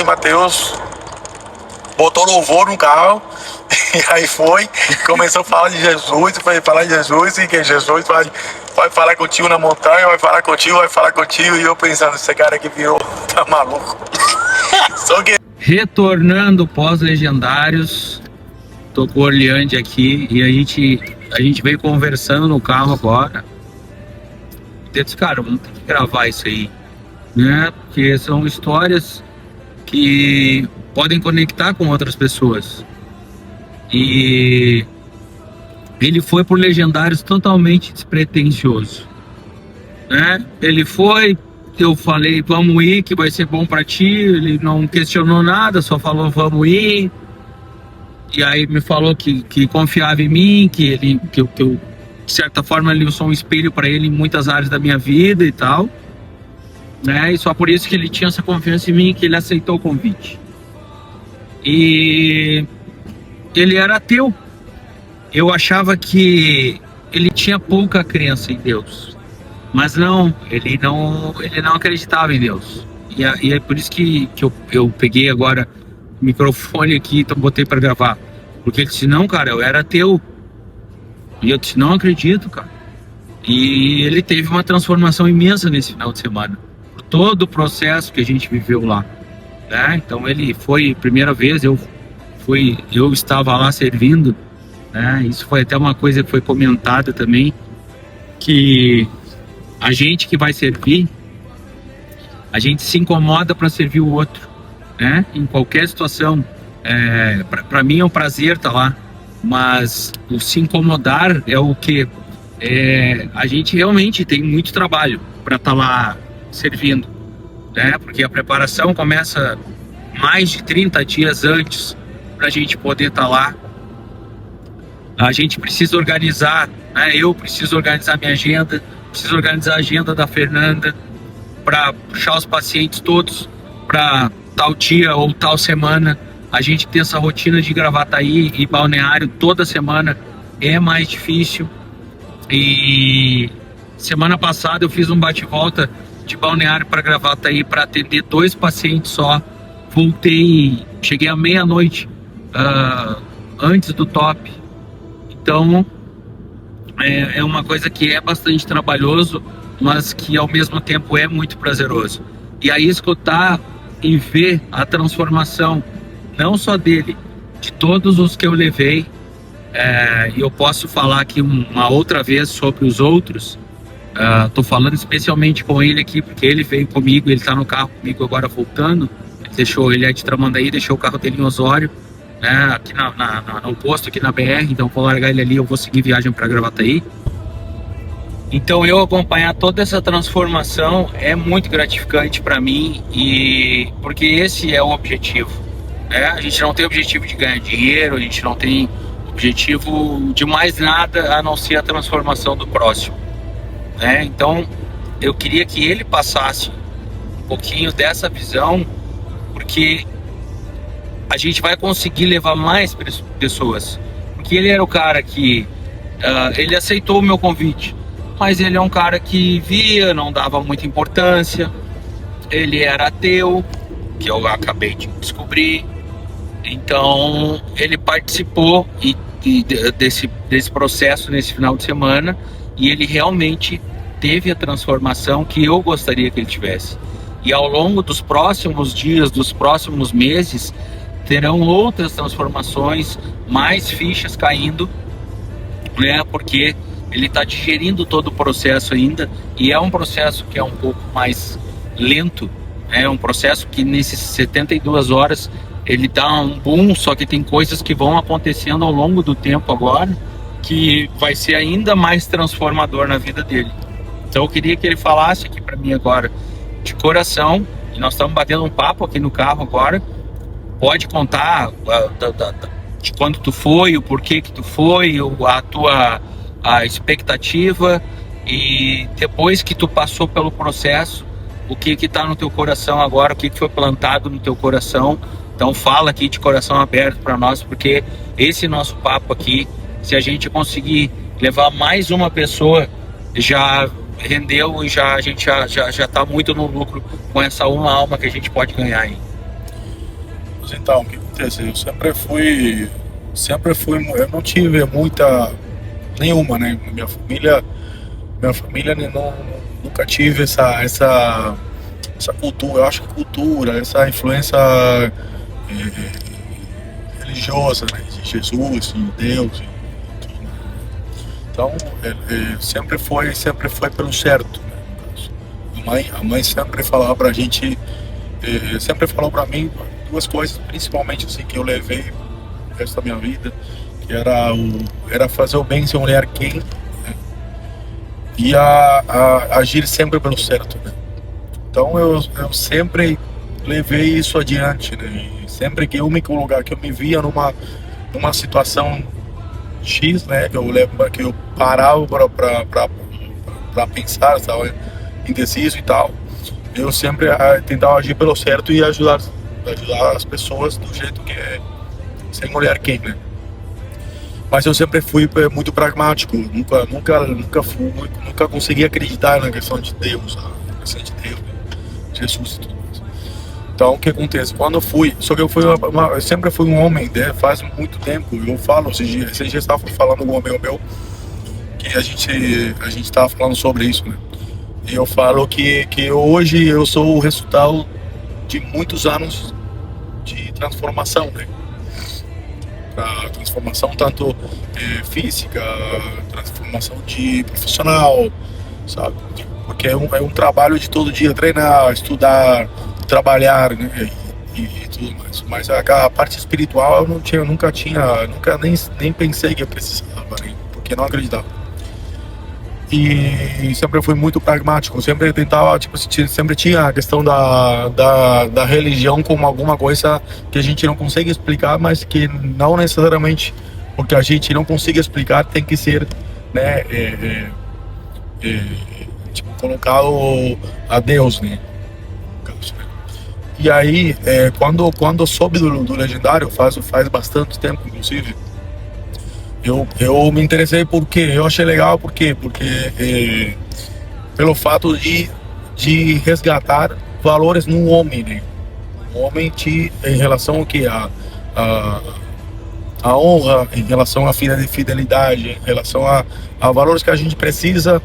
Matheus botou louvor no carro e aí começou a falar de Jesus, foi falar de Jesus e que Jesus vai falar contigo na montanha, vai falar contigo e eu pensando, esse cara que virou, tá maluco. Só que... Retornando pós-legendários, tô com o Orleande aqui e a gente veio conversando no carro agora. Eu disse, cara, vamos ter que gravar isso aí, né? Porque são histórias que podem conectar com outras pessoas. E ele foi por Legendários totalmente despretensioso, né? Ele foi, eu falei, vamos ir, que vai ser bom pra ti. Ele não questionou nada, só falou, vamos ir. E aí me falou que confiava em mim, que eu, de certa forma, eu sou um espelho para ele em muitas áreas da minha vida e tal, né? E só por isso que ele tinha essa confiança em mim, que ele aceitou o convite. E ele era ateu. Eu achava que ele tinha pouca crença em Deus, mas não, ele não acreditava em Deus. E é por isso que eu peguei agora o microfone aqui e botei para gravar, porque ele disse, não, cara, eu era ateu. E eu disse, não acredito, cara. E ele teve uma transformação imensa nesse final de semana, por todo o processo que a gente viveu lá, né? Então ele foi, primeira vez, eu estava lá servindo, né? Isso foi até uma coisa que foi comentada também, que a gente que vai servir, a gente se incomoda para servir o outro, né? Em qualquer situação. Para mim é um prazer estar lá, mas o se incomodar é o que a gente realmente tem muito trabalho para estar lá servindo, né? Porque a preparação começa mais de 30 dias antes para a gente poder estar lá. A gente precisa organizar, né? Eu preciso organizar minha agenda, preciso organizar a agenda da Fernanda para puxar os pacientes todos para tal dia ou tal semana. A gente tem essa rotina de Gravataí e Balneário toda semana, é mais difícil. E semana passada eu fiz um bate-volta de Balneário para Gravataí para atender 2 pacientes só. Voltei, cheguei à meia-noite antes do top. Então é uma coisa que é bastante trabalhoso, mas que ao mesmo tempo é muito prazeroso. E aí escutar e ver a transformação, não só dele, de todos os que eu levei, e eu posso falar aqui uma outra vez sobre os outros. Tô falando especialmente com ele aqui, porque ele veio comigo, ele tá no carro comigo agora voltando. Ele é de Tramandaí, deixou o carro dele em Osório, né, aqui no posto, aqui na BR, então vou largar ele ali, eu vou seguir viagem para Gravataí. Então eu acompanhar toda essa transformação é muito gratificante para mim, e porque esse é o objetivo, né? A gente não tem objetivo de ganhar dinheiro, a gente não tem objetivo de mais nada a não ser a transformação do próximo, né? Então eu queria que ele passasse um pouquinho dessa visão, porque a gente vai conseguir levar mais pessoas. Porque ele era o cara que ele aceitou o meu convite, mas ele é um cara que via, não dava muita importância. Ele era ateu, que eu acabei de descobrir. Então ele participou desse processo nesse final de semana, e ele realmente teve a transformação que eu gostaria que ele tivesse. E ao longo dos próximos dias, dos próximos meses, terão outras transformações, mais fichas caindo, né? Porque ele está digerindo todo o processo ainda, e é um processo que é um pouco mais lento, é um processo que nesses 72 horas ele dá um boom, só que tem coisas que vão acontecendo ao longo do tempo agora, que vai ser ainda mais transformador na vida dele. Então eu queria que ele falasse aqui para mim agora, de coração, e nós estamos batendo um papo aqui no carro agora. Pode contar de quando tu foi, o porquê que tu foi, a tua expectativa, e depois que tu passou pelo processo, o que está no teu coração agora, o que foi plantado no teu coração. Então fala aqui de coração aberto para nós, porque esse nosso papo aqui, se a gente conseguir levar mais uma pessoa, já rendeu, e a gente já está muito no lucro com essa uma alma que a gente pode ganhar aí. Mas então, o que acontece? Eu eu não tive muita, nenhuma, né? Minha família nunca tive essa cultura. Eu acho que cultura, essa influência religiosa, né? De Jesus, de Deus. Então, sempre foi pelo certo, né? No caso. A mãe sempre falava pra gente, sempre falou pra mim duas coisas, principalmente assim, que eu levei o resto da minha vida, que era fazer o bem sem olhar quem, né? E agir sempre pelo certo, né? Então eu sempre levei isso adiante, né? E sempre que eu me colocar, que eu me via numa situação X, né? Que eu lembro que eu parava para pensar, estava indeciso e tal. Eu sempre tentava agir pelo certo e ajudar as pessoas do jeito que é, sem olhar quem, né? Mas eu sempre fui muito pragmático, nunca consegui acreditar na questão de Deus, na questão de Deus, Jesus e tudo mais. Então, o que acontece? Quando eu fui, só que eu sempre fui um homem, né? Faz muito tempo, eu falo, esses dias estava falando com um amigo meu, que a gente estava falando sobre isso, né? E eu falo que hoje eu sou o resultado de muitos anos de transformação, né? A transformação tanto física, transformação de profissional, sabe? Porque é um trabalho de todo dia, treinar, estudar, trabalhar, né? E tudo mais. Mas a parte espiritual eu nunca nem pensei que eu precisava, né? Porque não acreditava. E sempre fui muito pragmático, sempre tentava, tipo, sempre tinha a questão da religião como alguma coisa que a gente não consegue explicar, mas que não necessariamente porque a gente não consiga explicar tem que ser, né, tipo, colocado a Deus, né? E aí, quando eu soube do Legendário, faz bastante tempo, inclusive, eu me interessei porque eu achei legal, porque pelo fato de resgatar valores no homem, né? O homem em relação ao que a honra, em relação à fidelidade, em relação a valores que a gente precisa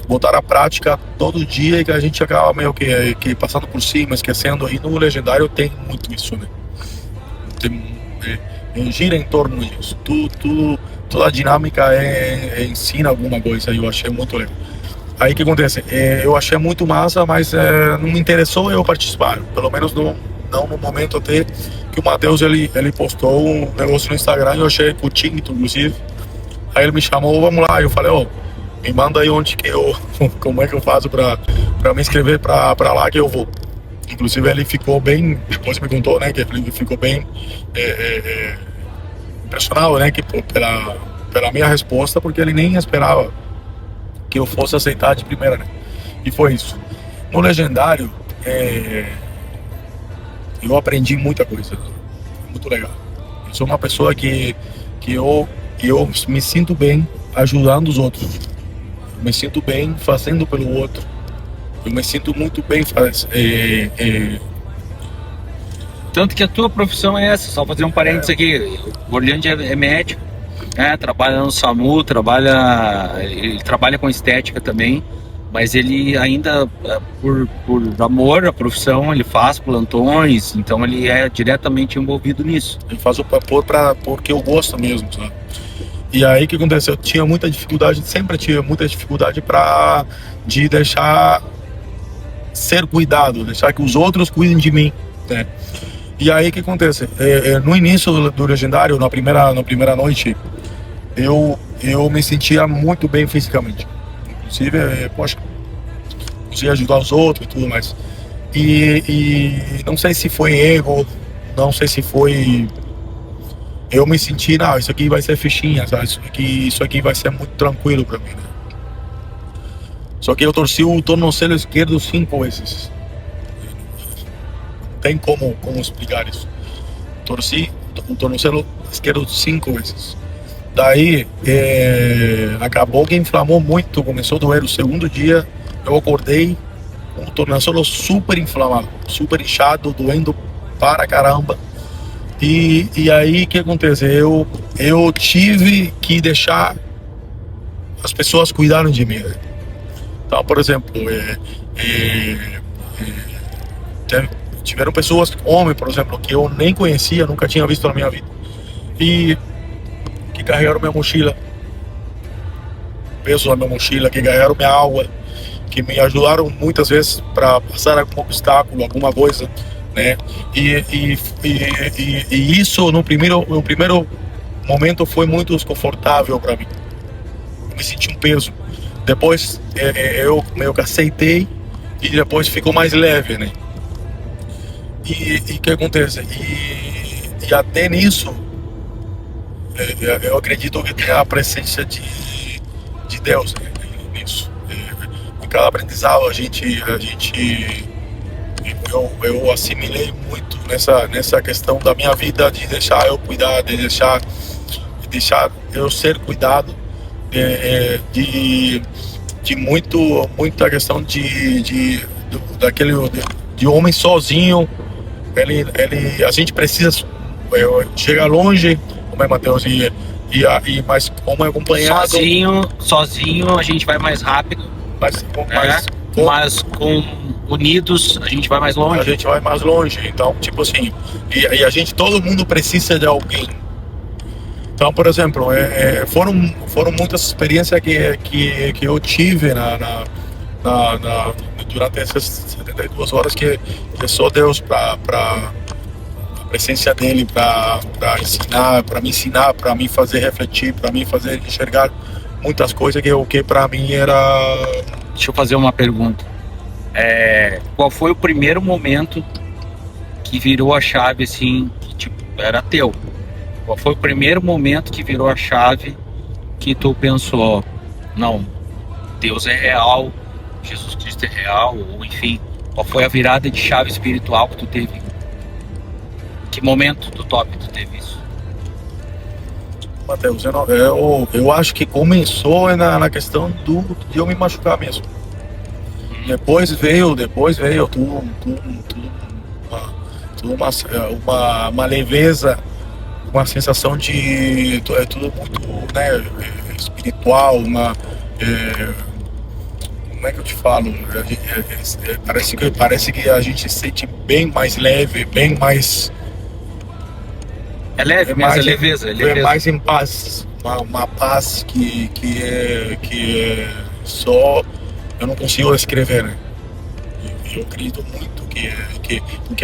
botar à prática todo dia e que a gente acaba meio que passando por cima, esquecendo. E no Legendário tem muito isso, né? Gira em torno disso. Toda a dinâmica ensina alguma coisa e eu achei muito legal. Aí o que acontece? Eu achei muito massa, mas não me interessou eu participar. Pelo menos não no momento até que o Matheus ele postou um negócio no Instagram e eu achei curtinho, inclusive. Aí ele me chamou, vamos lá. Eu falei, me manda aí onde que como é que eu faço pra me inscrever pra lá que eu vou. Inclusive ele ficou bem, depois me contou, né, que ele ficou bem impressionado, né, que pela minha resposta, porque ele nem esperava que eu fosse aceitar de primeira, né, e foi isso. No Legendário, eu aprendi muita coisa, muito legal. Eu sou uma pessoa que eu me sinto bem ajudando os outros, eu me sinto bem fazendo pelo outro. Eu me sinto muito bem. Tanto que a tua profissão é essa, só fazer um parênteses aqui. O Orlando é médico, né? Trabalha no SAMU, ele trabalha com estética também, mas ele ainda, por amor à profissão, ele faz plantões, então ele é diretamente envolvido nisso. Eu faço porque eu gosto mesmo, sabe? E aí o que aconteceu? Eu tinha muita dificuldade, sempre tive muita dificuldade de deixar ser cuidado, deixar que os outros cuidem de mim, né? E aí o que acontece? No início do Legendário, na primeira noite, eu me sentia muito bem fisicamente. Inclusive, consegui ajudar os outros e tudo mais. E não sei se foi ego, não sei se foi... Eu me senti, não, isso aqui vai ser fichinha, sabe? Isso aqui vai ser muito tranquilo pra mim, né? Só que eu torci o tornozelo esquerdo 5 vezes. Não tem como explicar isso. Torci o tornozelo esquerdo 5 vezes. Daí, acabou que inflamou muito, começou a doer o segundo dia. Eu acordei um tornozelo super inflamado, super inchado, doendo para caramba. E aí o que acontece? Eu tive que deixar as pessoas cuidarem de mim. Então, por exemplo, tiveram pessoas, homens, por exemplo, que eu nem conhecia, nunca tinha visto na minha vida, e que carregaram minha mochila, peso na minha mochila, que carregaram minha água, que me ajudaram muitas vezes para passar algum obstáculo, alguma coisa, né? E isso no primeiro momento foi muito desconfortável para mim. Eu me senti um peso. Depois eu meio que aceitei e depois ficou mais leve, né? E o que acontece? E até nisso eu acredito que tem a presença de Deus, né? Nisso. Em cada aprendizado eu assimilei muito nessa questão da minha vida, de deixar eu cuidar, de deixar eu ser cuidado, de muita questão de homem sozinho. A gente precisa chegar longe, como é, Mateus, mas como é acompanhado. Sozinho a gente vai mais rápido, mas unidos a gente vai mais longe. A gente vai mais longe. Então, tipo assim, todo mundo precisa de alguém. Então, por exemplo, foram muitas experiências que eu tive durante essas 72 horas que só Deus para a presença dele para me ensinar, para me fazer refletir, para me fazer enxergar muitas coisas que para mim era. Deixa eu fazer uma pergunta. Qual foi o primeiro momento que virou a chave, assim, que tipo, era teu? Qual foi o primeiro momento que virou a chave que tu pensou, não, Deus é real, Jesus Cristo é real, ou enfim, qual foi a virada de chave espiritual que tu teve? Que momento do top tu teve isso? Mateus, eu acho que começou na questão de eu me machucar mesmo. Depois veio tudo uma leveza, uma sensação de tudo muito, né, espiritual, como é que eu te falo? Parece que a gente se sente bem mais leve, bem mais. É leve, mas é leveza. É mais em paz, uma paz que é só eu não consigo descrever, né? Eu acredito muito que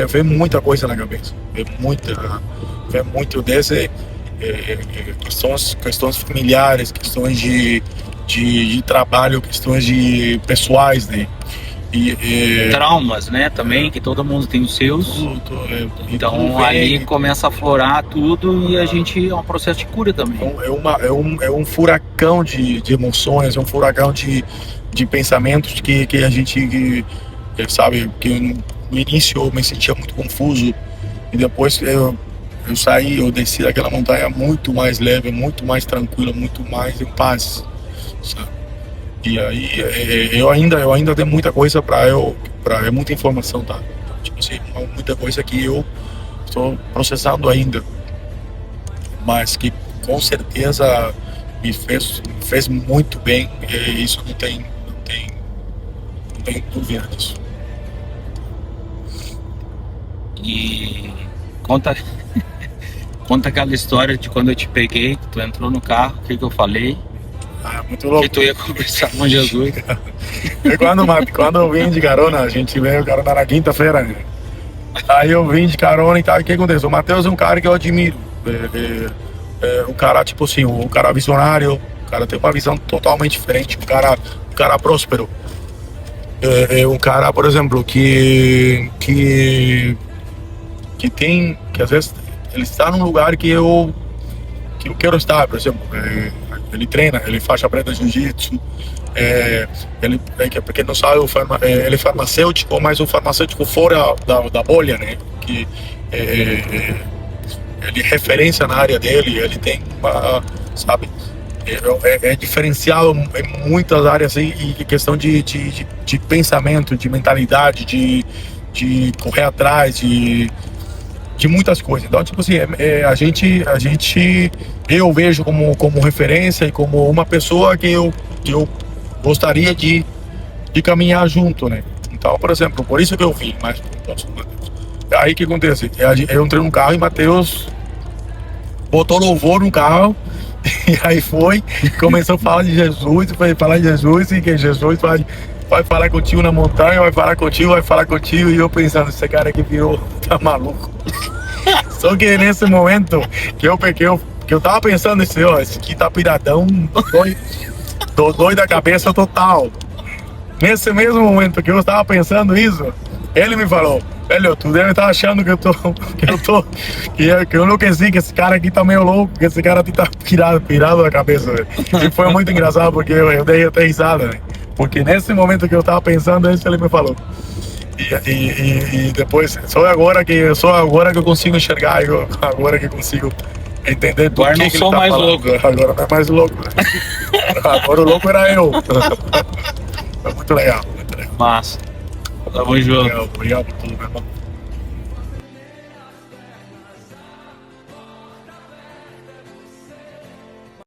vem muita coisa na cabeça, vem muito desde questões familiares, questões de trabalho, questões de pessoais, né? Traumas, né? Também, que todo mundo tem os seus. Então ali começa a aflorar tudo e a gente é um processo de cura também. É um furacão de emoções, é um furacão de pensamentos que a gente sabe, que no início eu me sentia muito confuso e depois eu desci daquela montanha muito mais leve, muito mais tranquilo, muito mais em paz, sabe? E aí eu ainda tenho muita coisa é muita informação, tá? Tipo assim, muita coisa que eu estou processando ainda, mas que com certeza me fez muito bem, e isso não tem dúvida disso. E conta aquela história de quando eu te peguei, tu entrou no carro, o que eu falei? Muito louco. Que tu ia conversar com Jesus. Quando eu vim de carona, a gente veio carona na quinta-feira, né? Aí eu vim de carona e tal, o que aconteceu? O Mateus é um cara que eu admiro. Um cara, tipo assim, um cara visionário, o cara tem uma visão totalmente diferente, um cara próspero. Um cara, por exemplo, que às vezes ele está num lugar que eu quero estar, por exemplo. Ele treina, ele faixa preta de jiu-jitsu, porque não sabe, ele é farmacêutico, mas o farmacêutico fora da bolha, né? Que ele é referência na área dele, ele tem sabe? é diferenciado em muitas áreas e questão de pensamento, de mentalidade, de correr atrás, de muitas coisas. Então, tipo assim, eu vejo como referência e como uma pessoa que eu gostaria de caminhar junto, né? Então, por exemplo, por isso que eu vim mais próximo de Mateus. Aí o que acontece? Eu entrei no carro e Mateus botou louvor no carro e aí começou a falar de Jesus, foi falar de Jesus e que Jesus vai falar contigo na montanha, vai falar contigo e eu pensando, esse cara aqui virou, tá maluco. Só que nesse momento que eu tava pensando assim, ó, esse aqui tá piradão, doido da cabeça total. Nesse mesmo momento que eu estava pensando isso, ele me falou, velho, tu deve estar achando que eu enlouqueci, que esse cara aqui tá meio louco, que esse cara aqui tá pirado da cabeça, velho. E foi muito engraçado, porque eu dei até risada, né? Porque nesse momento que eu estava pensando isso, ele me falou. E depois, só agora que eu consigo enxergar, agora que eu consigo entender do Agora não que sou ele tá mais falando. louco. Agora não é mais louco, né? Agora o louco era eu. Foi muito legal, muito legal. Massa. Tamo junto. Obrigado por tudo, meu irmão.